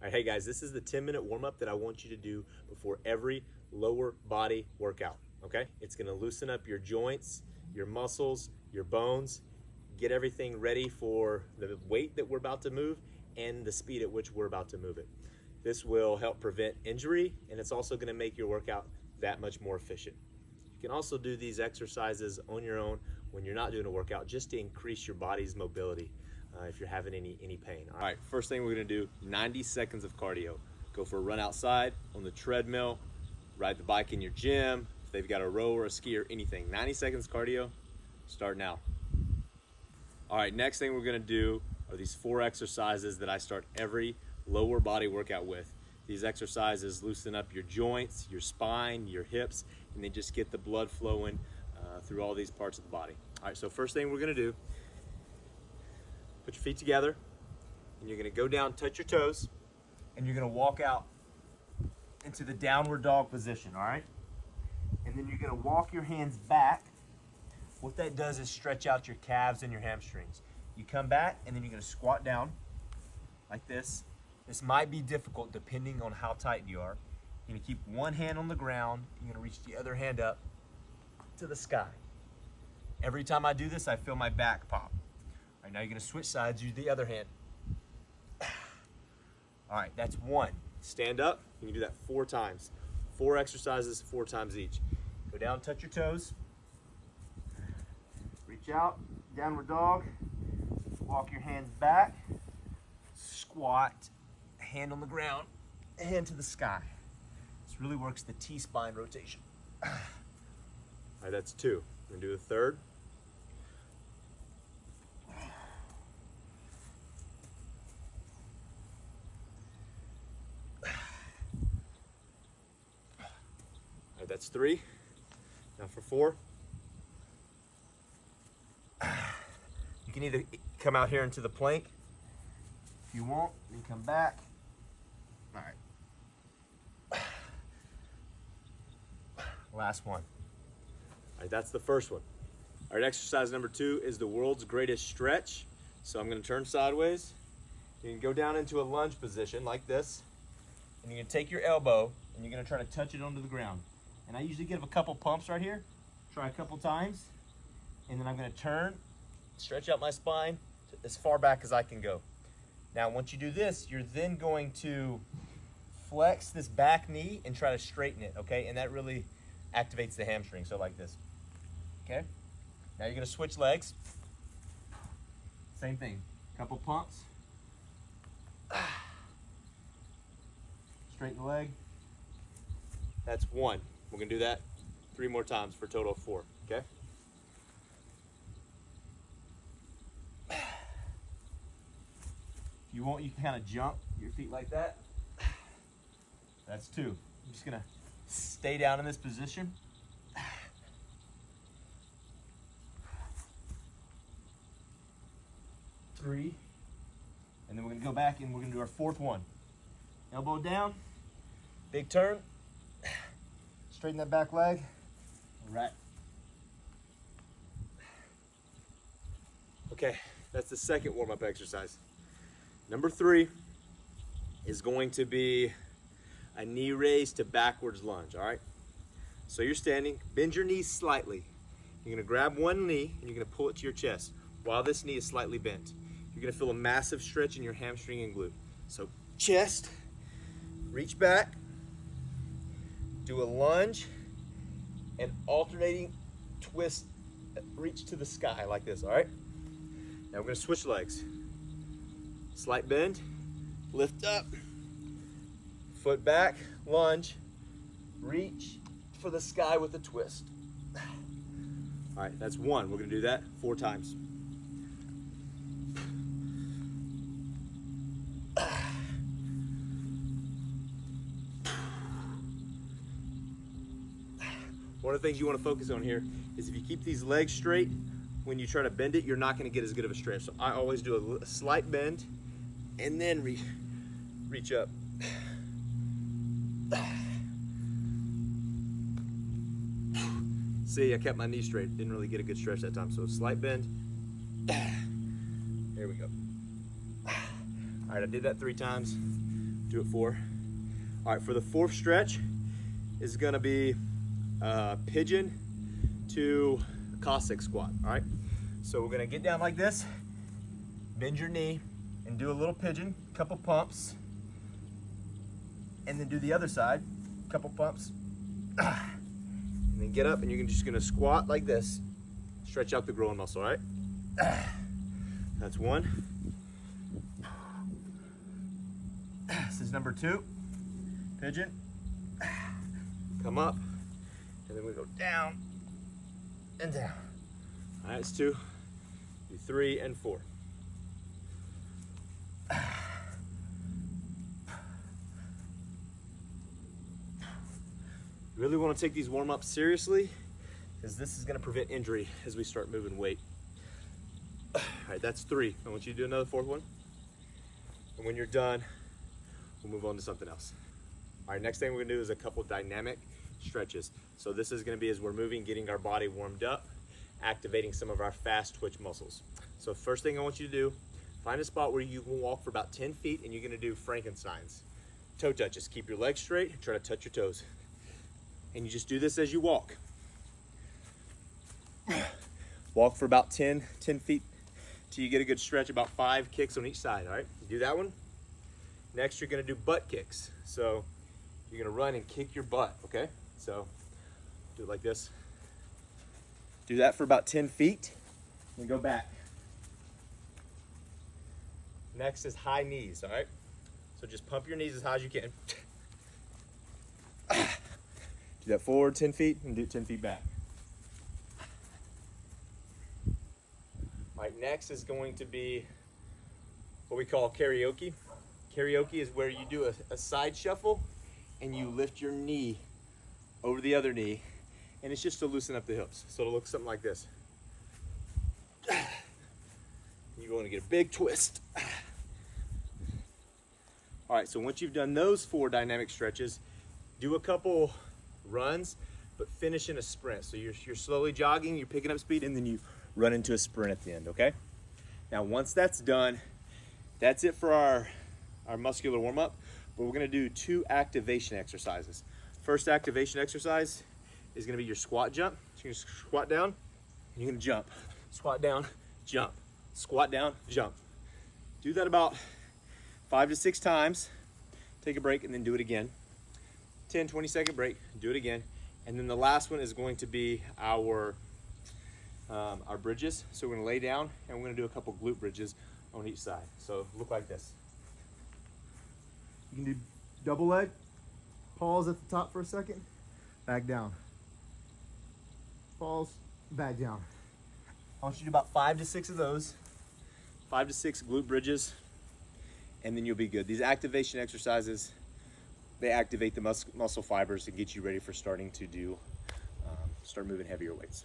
All right, hey guys, this is the 10-minute warm-up that I want you to do before every lower body workout, okay? It's gonna loosen up your joints, your muscles, your bones, get everything ready for the weight that we're about to move and the speed at which we're about to move it. This will help prevent injury, and it's also gonna make your workout that much more efficient. You can also do these exercises on your own when you're not doing a workout, just to increase your body's mobility. If you're having any pain. All right, first thing we're gonna do, 90 seconds of cardio. Go for a run outside, on the treadmill, ride the bike in your gym, if they've got a row or a ski or anything. 90 seconds cardio, start now. All right, next thing we're gonna do are these 4 exercises that I start every lower body workout with. These exercises loosen up your joints, your spine, your hips, and they just get the blood flowing through all these parts of the body. All right, so first thing we're gonna do, put your feet together, and you're gonna go down, touch your toes, and you're gonna walk out into the downward dog position, all right? And then you're gonna walk your hands back. What that does is stretch out your calves and your hamstrings. You come back, and then you're gonna squat down like this. This might be difficult depending on how tight you are. You're gonna keep one hand on the ground, you're gonna reach the other hand up to the sky. Every time I do this, I feel my back pop. All right, now you're gonna switch sides, use the other hand. All right, that's 1. Stand up, you can do that 4 times. 4 exercises, 4 times each. Go down, touch your toes. Reach out, downward dog. Walk your hands back. Squat, hand on the ground, hand to the sky. This really works the T-spine rotation. All right, that's 2. We're gonna do a third. That's 3. Now for 4. You can either come out here into the plank if you want, then come back. All right. Last one. All right, that's the first one. All right, exercise number 2 is the world's greatest stretch. So I'm gonna turn sideways. You can go down into a lunge position like this, and you're gonna take your elbow and you're gonna try to touch it onto the ground. And I usually give a couple pumps right here. Try a couple times. And then I'm gonna turn, stretch out my spine as far back as I can go. Now, once you do this, you're then going to flex this back knee and try to straighten it, okay? And that really activates the hamstring, so like this, okay? Now you're gonna switch legs. Same thing, couple pumps. Straighten the leg. That's 1. We're gonna do that 3 more times for a total of 4, okay? If you want, you can kind of jump your feet like that. That's 2. I'm just gonna stay down in this position. 3. And then we're gonna go back and we're gonna do our 4th one. Elbow down, big turn. Straighten that back leg. All right. Okay, that's the second warm-up exercise. Number 3 is going to be a knee raise to backwards lunge, all right? So you're standing, bend your knees slightly. You're gonna grab one knee and you're gonna pull it to your chest while this knee is slightly bent. You're gonna feel a massive stretch in your hamstring and glute. So chest, reach back, do a lunge, and alternating twist, reach to the sky like this, all right? Now we're gonna switch legs. Slight bend, lift up, foot back, lunge, reach for the sky with a twist. All right, that's 1. We're gonna do that 4 times. One of the things you want to focus on here is if you keep these legs straight, when you try to bend it, you're not going to get as good of a stretch. So I always do a slight bend and then reach up. See, I kept my knee straight. Didn't really get a good stretch that time. So slight bend. There we go. All right, I did that 3 times. do it 4. All right, for the 4th stretch is gonna be pigeon to Cossack squat, all right? So we're gonna get down like this, bend your knee, and do a little pigeon, couple pumps, and then do the other side, couple pumps, and then get up, and you're just gonna squat like this, stretch out the groin muscle, all right? That's 1. This is number 2, pigeon, come up, and then we go down and down. All right, it's 2, do 3 and 4. You really want to take these warm-ups seriously, because this is going to prevent injury as we start moving weight. All right, that's 3. I want you to do another 4th one. And when you're done, we'll move on to something else. All right, next thing we're going to do is a couple dynamic stretches. So this is going to be as we're moving, getting our body warmed up, activating some of our fast twitch muscles. So first thing I want you to do, find a spot where you can walk for about 10 feet, and you're going to do Frankensteins. Toe touches. Keep your legs straight and try to touch your toes. And you just do this as you walk. Walk for about 10 feet till you get a good stretch, about 5 kicks on each side, all right? You do that one. Next, you're gonna do butt kicks. So you're gonna run and kick your butt, okay? So do it like this. Do that for about 10 feet, then go back. Next is high knees, all right? So just pump your knees as high as you can. Do that forward 10 feet and do it 10 feet back. All right, next is going to be what we call karaoke. Karaoke is where you do a side shuffle and you lift your knee over the other knee, and it's just to loosen up the hips. So it'll look something like this. You're going to get a big twist. All right, so once you've done those 4 dynamic stretches, do a couple runs, but finish in a sprint. So you're slowly jogging, you're picking up speed, and then you run into a sprint at the end, okay? Now, once that's done, that's it for our muscular warm-up, but we're gonna do 2 activation exercises. First activation exercise is gonna be your squat jump. So you're gonna squat down, and you're gonna jump. Squat down, jump. Squat down, jump. Do that about 5 to 6 times. Take a break and then do it again. 10, 20-second break, do it again. And then the last one is going to be our bridges. So we're gonna lay down and we're gonna do a couple glute bridges on each side. So look like this. You can do double leg, pause at the top for a second, back down. Pause, back down. I want you to do about 5 to 6 of those, 5 to 6 glute bridges, and then you'll be good. These activation exercises, they activate the muscle fibers and get you ready for starting to do, start moving heavier weights.